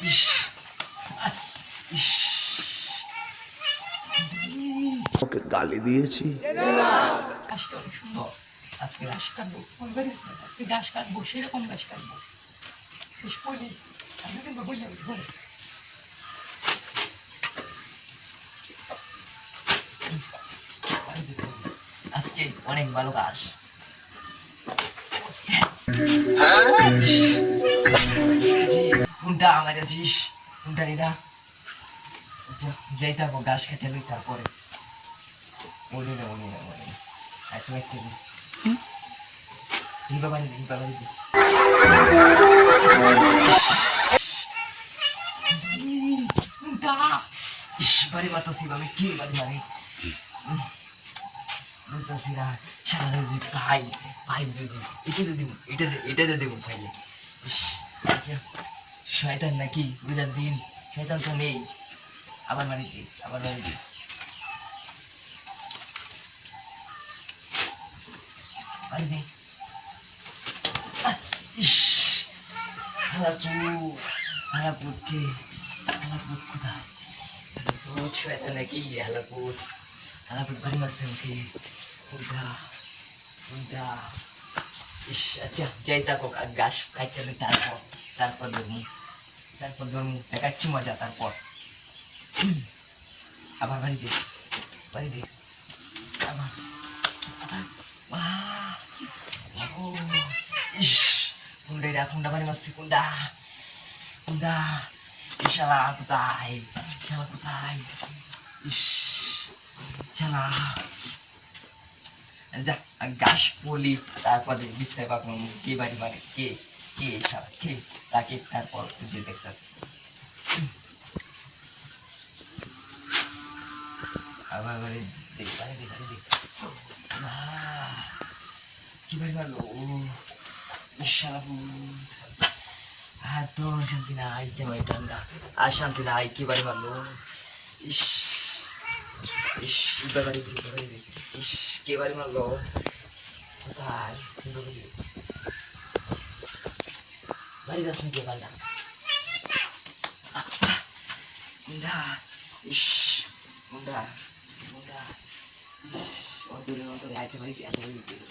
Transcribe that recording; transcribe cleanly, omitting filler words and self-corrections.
ইস, ইস। ওকে গালি দিয়েছি। গাছটা অনেক সুন্দর। আজকে ঘাস কাটবো, আজকে ঘাস কাটবো, সেরকম ঘাস কাটবো। শেষ পড়লে আমি কিন্তু বই যাবো ঘরে। আজকে অনেক ভালো ঘাস। কোনটা আমার আছিস? কোনটা এটা? যাই থাকো, ঘাস খেতে লই তারপরে মনে না একটু একটু হিবা বাড়ি দি বাড়ি বাতাসি আমি কি বাড়ি মারি বুঝতেছি না। সারা যদি ভাই যদি এটাতে দেবো ভাইলে। আচ্ছা, শয়তান নাকি বুঝার দিন? শয়তান তো নেই। আবার বাড়ি দি বাড়ি দি। ইস, হালাপুত কোথায়? শয়তান নাকি হালাপুত বাড়ি মারছে ওকে। কোনটা? ইস, আচ্ছা যাই থাকো, গাছ খাইতে হবে তারপর ধর্ম দেখাচ্ছি মজা। তারপর আবার বাড়ি দে আবার। ও, ইস, কোনটা বাড়ি মারছি? কোনটা? শালা কোথায়? ইস, শালা যা গাছ পলি। তারপর বুঝতে পারলাম কে বাড়ি মারে, কে শালা কে, তাকে তারপর খুঁজে দেখতেছি। আবার বাড়ি দেখ কি বাড়ি মারলো? শালা আর তো শান্তি নাই, কেমন ঠান্ডা। আর শান্তি নাই, কি বাড়ি মারলো? ইস ইস, বাড়ি ইস, কে বাড়ি মারলো? কোথায়? বাড়ি যাচ্ছ কে বাড়ি? গুন্ডা, ইস, গুন্ডা, অন্তরে আইতে বাড়ি এত বাড়ি দিল।